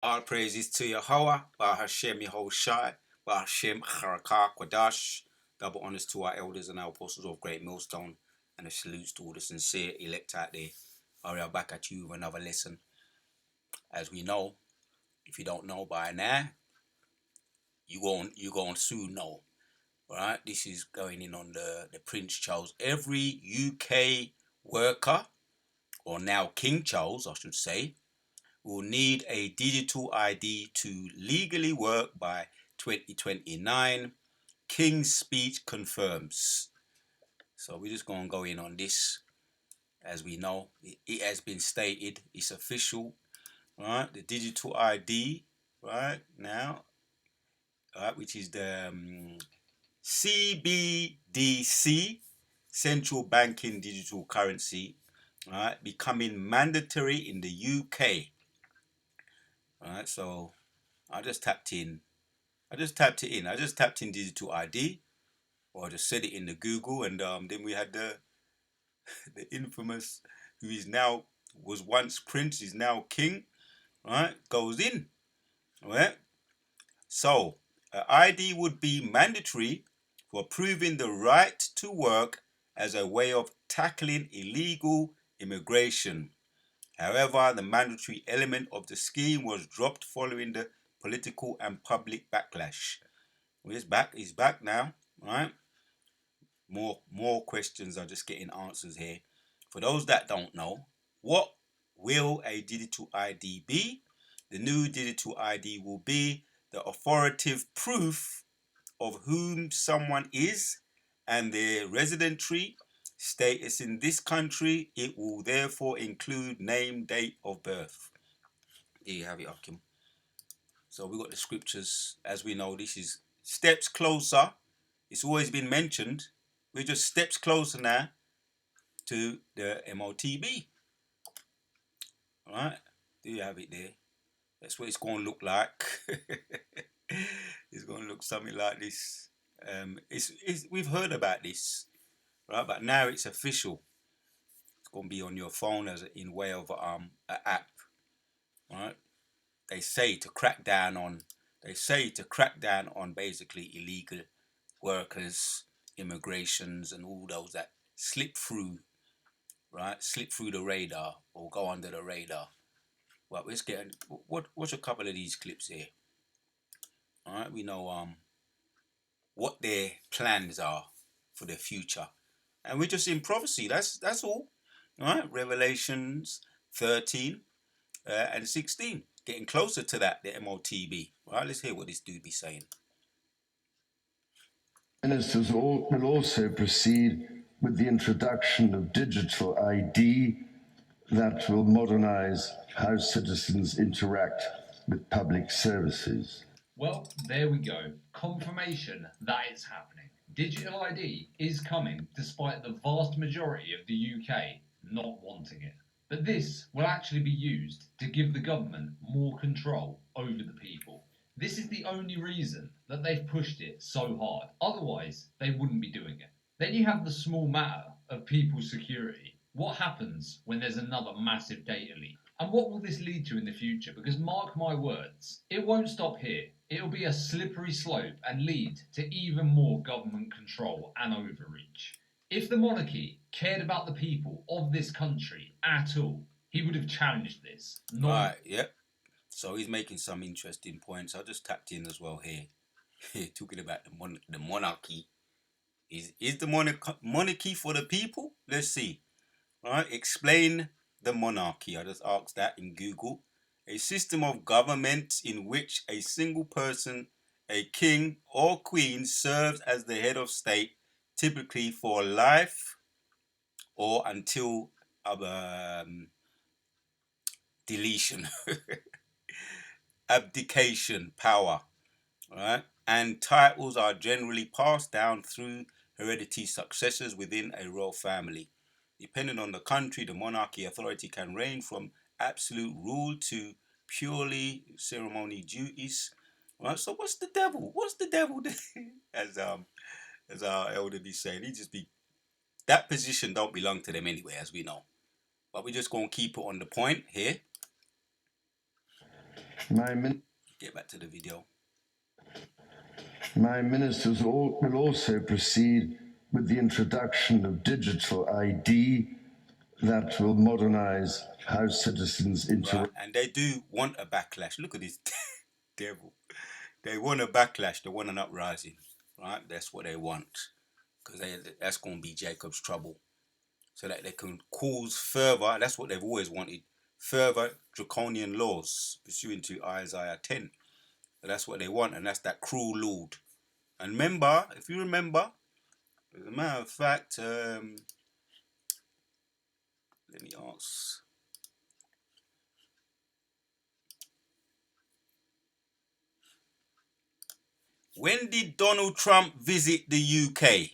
All praises to Yahweh, Bahashem Yehoshai, Bahashem Harakah Kwadash. Double honors to our elders and our apostles of Great Millstone, and a salute to all the sincere elect out there. We are back at you with another lesson. As we know, if you don't know by now, you going to soon know. Right? This is going in on the Prince Charles. Every UK worker, or now King Charles, I should say, will need a digital ID to legally work by 2029. King's speech confirms. So we're just going to go in on this. As we know, it has been stated, it's official, right? The digital ID, right now, right, which is the CBDC, Central Banking Digital Currency, right, becoming mandatory in the UK. Right, so I just tapped in. I just tapped in digital ID, or I just said it in the Google, and then we had the infamous, who is now was once prince, is now king. Right, goes in. Right, so ID would be mandatory for proving the right to work as a way of tackling illegal immigration. However, the mandatory element of the scheme was dropped following the political and public backlash. He's back now, right? More questions are just getting answers here. For those that don't know, what will a digital ID be? The new digital ID will be the authoritative proof of whom someone is and their residency status in this country. It will therefore include name, date of birth. There you have it, Akim. So we got the scriptures. As we know, this is steps closer. It's always been mentioned. We're just steps closer now to the M.O.T.B. All right, there you have it there. That's what it's going to look like. It's going to look something like this. We've heard about this, right? But now it's official. It's going to be on your phone as in way of an app, right? They say to crack down on basically illegal workers, immigrations, and all those that slip through, right? Slip through the radar or go under the radar. Well, let's get watch a couple of these clips here. All right, we know what their plans are for the future, and we're just in prophecy. That's all. All right, Revelations 13 and 16, getting closer to that. The M.O.T.B. All right, let's hear what this dude be saying. Ministers will also proceed with the introduction of digital ID that will modernize how citizens interact with public services. Well, there we go. Confirmation that it's happening. Digital ID is coming despite the vast majority of the UK not wanting it. But this will actually be used to give the government more control over the people. This is the only reason that they've pushed it so hard. Otherwise, they wouldn't be doing it. Then you have the small matter of people's security. What happens when there's another massive data leak? And what will this lead to in the future? Because mark my words, it won't stop here. It'll be a slippery slope and lead to even more government control and overreach. If the monarchy cared about the people of this country at all, he would have challenged this. Right, yep. So he's making some interesting points. I just tapped in as well here. Talking about the monarchy. Is the monarchy for the people? Let's see. All right, explain the monarchy. I just asked that in Google. A system of government in which a single person, a king or queen, serves as the head of state, typically for life or until deletion, abdication, power. Right? And titles are generally passed down through hereditary successors within a royal family. Depending on the country, the monarchy authority can range from absolute rule to purely ceremony duties. Right? So what's the devil? What's the devil? as our elder be saying, he just be that position don't belong to them anyway, as we know. But we're just gonna keep it on the point here. Get back to the video. My ministers will also proceed with the introduction of digital ID that will modernize how citizens interact. Right. And they do want a backlash. Look at this devil. They want a backlash. They want an uprising. Right. That's what they want. Because that's going to be Jacob's trouble. So that they can cause further, that's what they've always wanted, further draconian laws pursuant to Isaiah 10. So that's what they want, and that's that cruel Lord. And remember, if you remember, as a matter of fact, let me ask. When did Donald Trump visit the UK?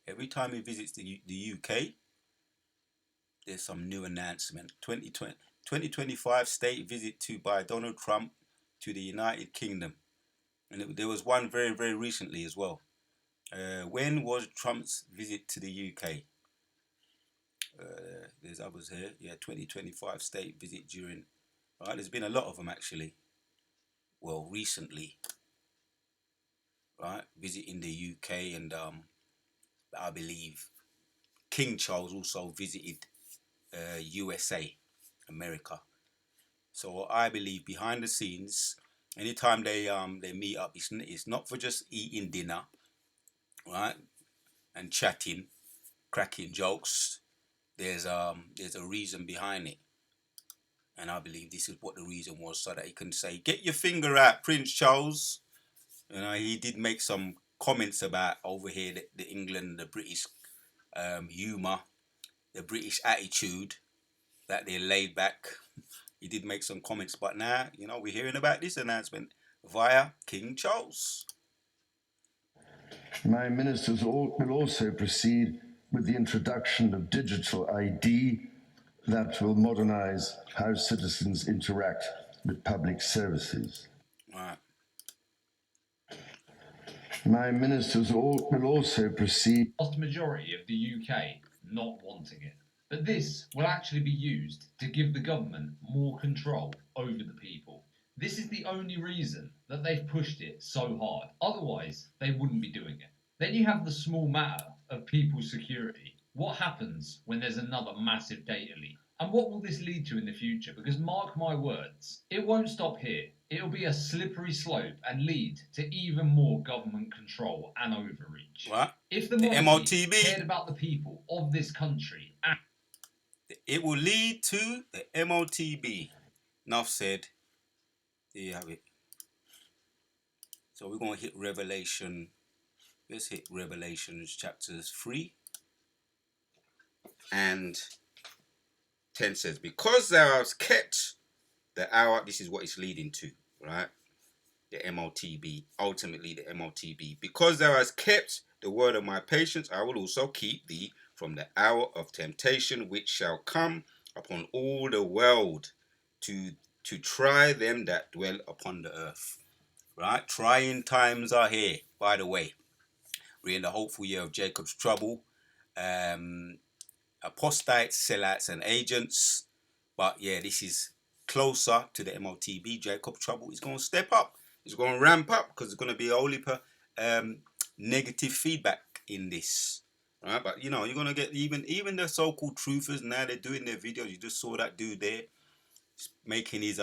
Every time he visits the UK, there's some new announcement. 2025 state visit by Donald Trump to the United Kingdom. And there was one very, very recently as well. When was Trump's visit to the UK? There's others here. Yeah, 2025 state visit during. Right, there's been a lot of them actually. Well, recently, right, visiting the UK, and I believe King Charles also visited USA, America. So I believe behind the scenes, anytime they meet up, it's not for just eating dinner, right, and chatting, cracking jokes. There's a reason behind it, and I believe this is what the reason was, so that he can say, "Get your finger out, Prince Charles." You know, he did make some comments about over here the England, the British humour, the British attitude, that they're laid back. He did make some comments, but now, you know, we're hearing about this announcement via King Charles. My ministers will also proceed with the introduction of digital ID that will modernize how citizens interact with public services. Right. My ministers will also proceed. The vast majority of the UK not wanting it. But this will actually be used to give the government more control over the people. This is the only reason that they've pushed it so hard. Otherwise, they wouldn't be doing it. Then you have the small matter of people's security. What happens when there's another massive data leak? And what will this lead to in the future? Because mark my words, it won't stop here. It'll be a slippery slope and lead to even more government control and overreach. Right. If the M.O.T.B. cared about the people of this country, it will lead to the M.O.T.B. Enough said. There you have it. So we're going to hit Revelation. Let's hit Revelations chapters 3 and 10 says, because thou hast kept the hour, this is what it's leading to, right? The M.O.T.B. Ultimately, the M.O.T.B. Because thou hast kept the word of my patience, I will also keep thee from the hour of temptation, which shall come upon all the world to try them that dwell upon the earth. Right? Trying times are here, by the way. We're in the hopeful year of Jacob's trouble. Apostates, sellouts, and agents. But yeah, this is closer to the M.O.T.B. Jacob's trouble is going to step up. It's going to ramp up because there's going to be a whole heap of negative feedback in this. Right? But you know, you're going to get even the so-called truthers now, they're doing their videos. You just saw that dude there making his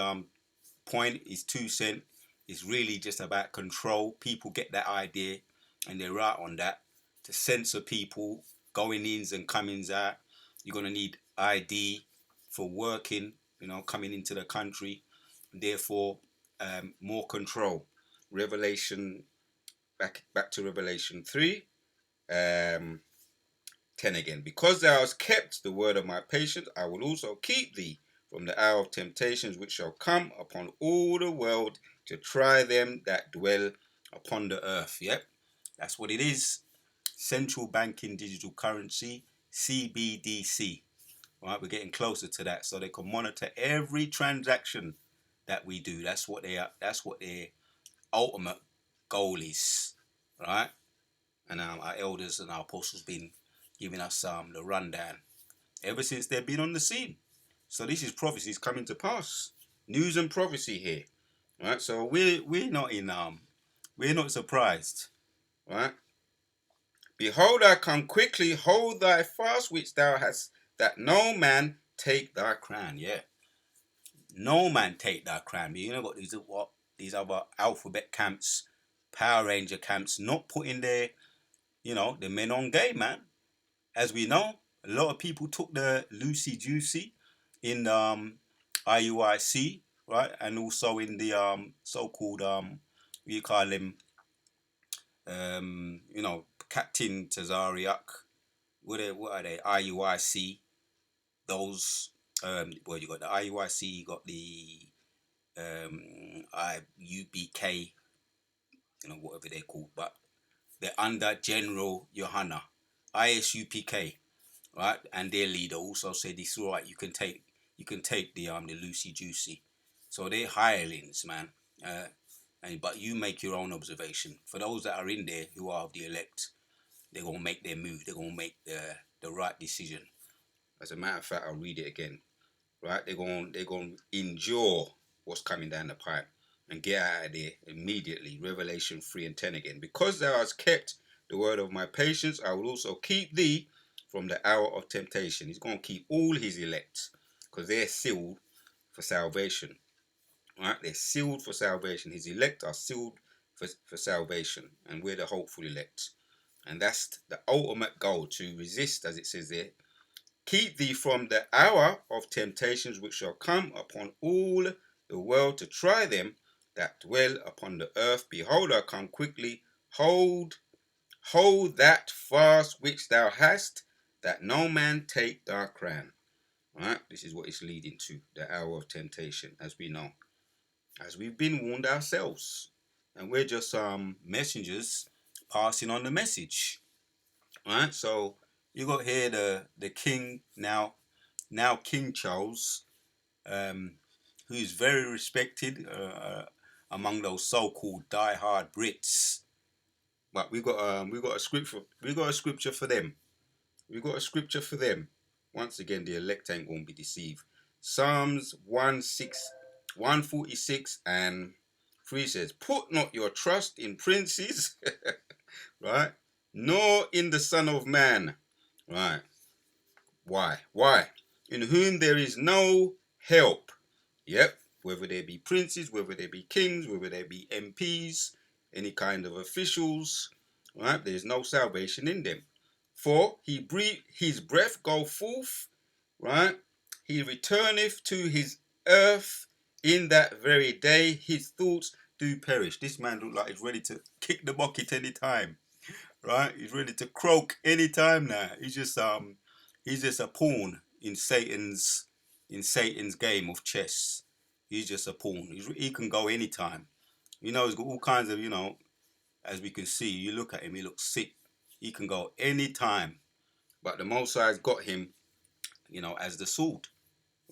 point, his 2 cents. Is really just about control. People get that idea and they're right on that. To censor people, going ins and comings out. You're going to need ID for working, you know, coming into the country. Therefore, more control. Revelation, back to Revelation 3. 10 again. Because thou hast kept the word of my patience, I will also keep thee from the hour of temptations which shall come upon all the world to try them that dwell upon the earth. Yep, that's what it is. Central banking digital currency, CBDC. Right, we're getting closer to that, so they can monitor every transaction that we do. That's what their ultimate goal is, right? And our elders and our apostles been giving us the rundown ever since they've been on the scene. So this is prophecies coming to pass. News and prophecy here. Right? So we're not surprised. Right? Behold, I come quickly, hold thy fast which thou hast, that no man take thy crown. Yeah. No man take thy crown. You know what these other alphabet camps, Power Ranger camps, not putting their, the men on game, man. As we know, a lot of people took the loosey juicy in IUIC, right, and also in the so-called we call him Captain Tazariak. What are they? IUIC. Those well, you got the IUIC, you got the UBK, whatever they're called, but they're under General Johanna, ISUPK, right? And their leader also said it's all right. You can take the loosey juicy. So they're hirelings, man. But you make your own observation. For those that are in there who are of the elect, they're gonna make their move. They're gonna make the right decision. As a matter of fact, I'll read it again. Right? They're going to endure what's coming down the pipe and get out of there immediately. Revelation 3:10 again. Because thou hast kept the word of my patience, I will also keep thee from the hour of temptation. He's going to keep all his elect because they're sealed for salvation. Right? They're sealed for salvation. His elect are sealed for salvation, and we're the hopeful elect. And that's the ultimate goal, to resist, as it says there, keep thee from the hour of temptations which shall come upon all the world to try them that dwell upon the earth. Behold, I come quickly. Hold that fast which thou hast, that no man take thy crown. Right? This is what it's leading to, the hour of temptation, as we know, as we've been warned ourselves, and we're just messengers passing on the message. Right? So you got here the king now King Charles, who is very respected among those so-called die-hard Brits. But we got a scripture for them. We got a scripture for them. Once again, the elect ain't gonna be deceived. Psalms 146 and 3 says, "Put not your trust in princes, right? Nor in the Son of Man." Right. Why? Why? In whom there is no help. Yep. Whether they be princes, whether they be kings, whether they be MPs, any kind of officials, right? There is no salvation in them. For he breathe, his breath go forth, right? He returneth to his earth in that very day. His thoughts do perish. This man look like he's ready to kick the bucket any time, right? He's ready to croak any time now. He's just a pawn in Satan's game of chess. He's just a pawn. He can go anytime. He's got all kinds of, as we can see, you look at him, he looks sick. He can go anytime. But the Most High's got him, as the sword,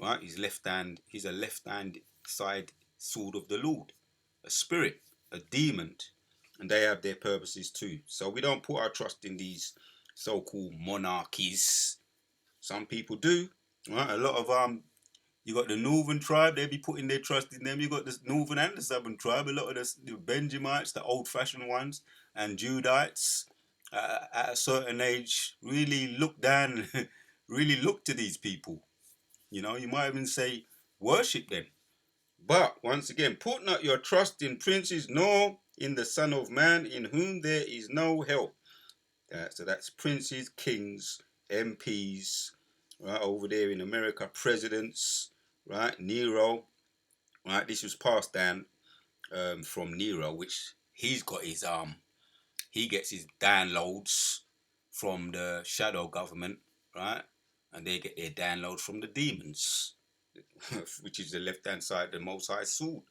right? He's a left-hand side sword of the Lord, a spirit, a demon, and they have their purposes too. So we don't put our trust in these so-called monarchies. Some people do, right? A lot of you got the northern tribe, they be putting their trust in them. You got the northern and the southern tribe. A lot of the Benjamites, the old-fashioned ones, and Judites, at a certain age, really look down, really look to these people. You might even say worship them. But once again, put not your trust in princes, nor in the Son of Man, in whom there is no help. So that's princes, kings, MPs, right, over there in America, presidents, right, Nero, right. This was passed down from Nero, which he gets his downloads from the shadow government, right, and they get their downloads from the demons, which is the left-hand side, the Most High sword,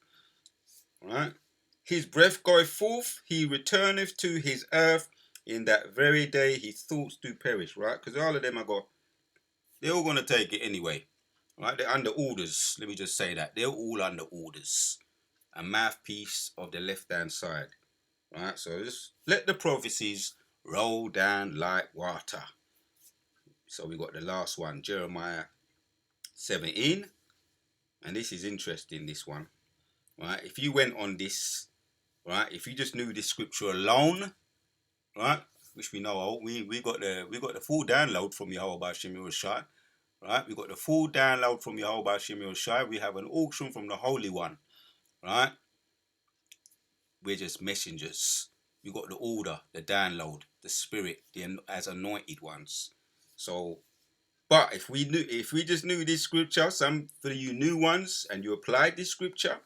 right. His breath goeth forth, he returneth to his earth in that very day. His thoughts do perish, right? Because all of them they're all gonna take it anyway, right? They're under orders. Let me just say that they're all under orders. A mouthpiece of the left-hand side, right? So just let the prophecies roll down like water. So we got the last one, Jeremiah 17, and this is interesting, this one, right? If you went on this, right, if you just knew this scripture alone, right, which we know, we got the full download from Yahweh Shemir Shai, right? We got the full download from Yahweh Shemir Shai. We have an auction from the Holy One, right? We're just messengers. We got the order, the download, the spirit, as anointed ones. So, but if we just knew this scripture, some for you new ones, and you applied this scripture,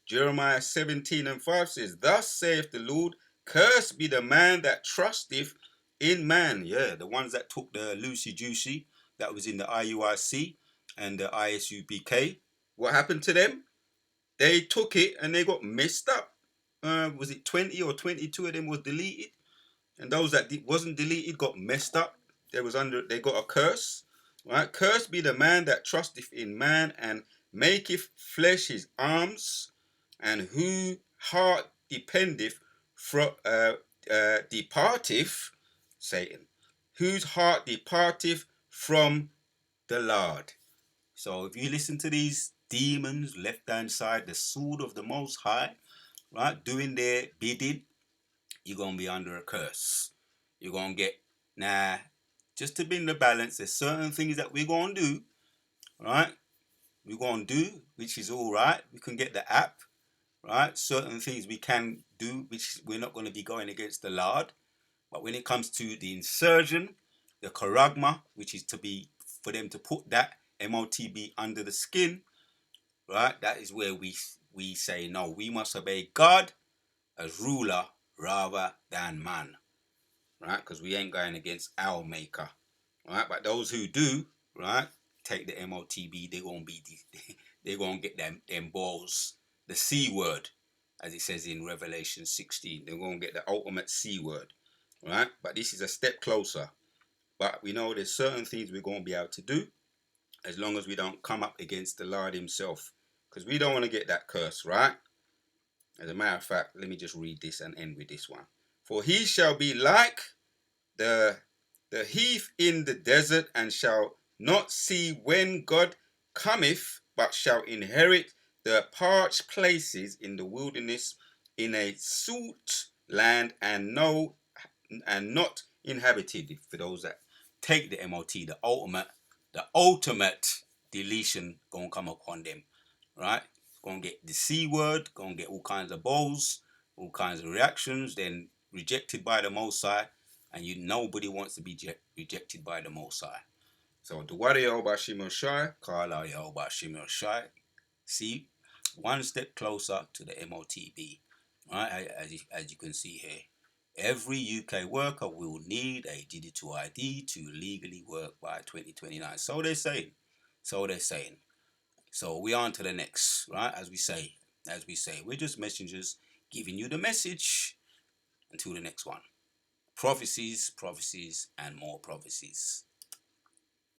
Jeremiah 17:5 says, "Thus saith the Lord, cursed be the man that trusteth in man." Yeah, the ones that took the loosey juicy that was in the IUIC and the ISUPK. What happened to them? They took it and they got messed up. Was it 20 or 22 of them was deleted? And those that wasn't deleted got messed up. They got a curse. Right? Cursed be the man that trusteth in man and maketh flesh his arms, and whose heart dependeth from departeth, Satan, whose heart departeth from the Lord. So if you listen to these demons left hand side, the sword of the Most High, right, doing their bidding, you're going to be under a curse. You're going to get, nah, just to bring the balance, there's certain things that we're going to do, right? We're going to do, which is all right. We can get the app, right? Certain things we can do, which we're not going to be going against the Lord. But when it comes to the insurgent, the charagma, which is to be, for them to put that M.O.T.B under the skin, right? That is where we say, no, we must obey God as ruler rather than man, right? Because we ain't going against our maker, right? But those who do, right, take the M.O.T.B, they're gonna be they're gonna get them balls, the C word, as it says in Revelation 16. They're gonna get the ultimate C word, right? But this is a step closer. But we know there's certain things we're gonna be able to do as long as we don't come up against the Lord himself, because we don't want to get that curse, right? As a matter of fact, let me just read this and end with this one. For he shall be like the heath in the desert, and shall not see when God cometh, but shall inherit the parched places in the wilderness, in a salt land, and not inhabited. For those that take the M.O.T, the ultimate deletion gonna come upon them, right? Gonna get the C word, gonna get all kinds of balls, all kinds of reactions, then rejected by the Most High, and nobody wants to be rejected by the Most High. So the Wadi Yehovah Shimon Shai, Kala Yehovah Shimon Shai. See, one step closer to the M.O.T.B. Right, as you can see here. Every UK worker will need a digital ID to legally work by 2029. So they're saying. So they're saying. So we on to the next, right? As we say, we're just messengers giving you the message. Until the next one. Prophecies, prophecies, and more prophecies.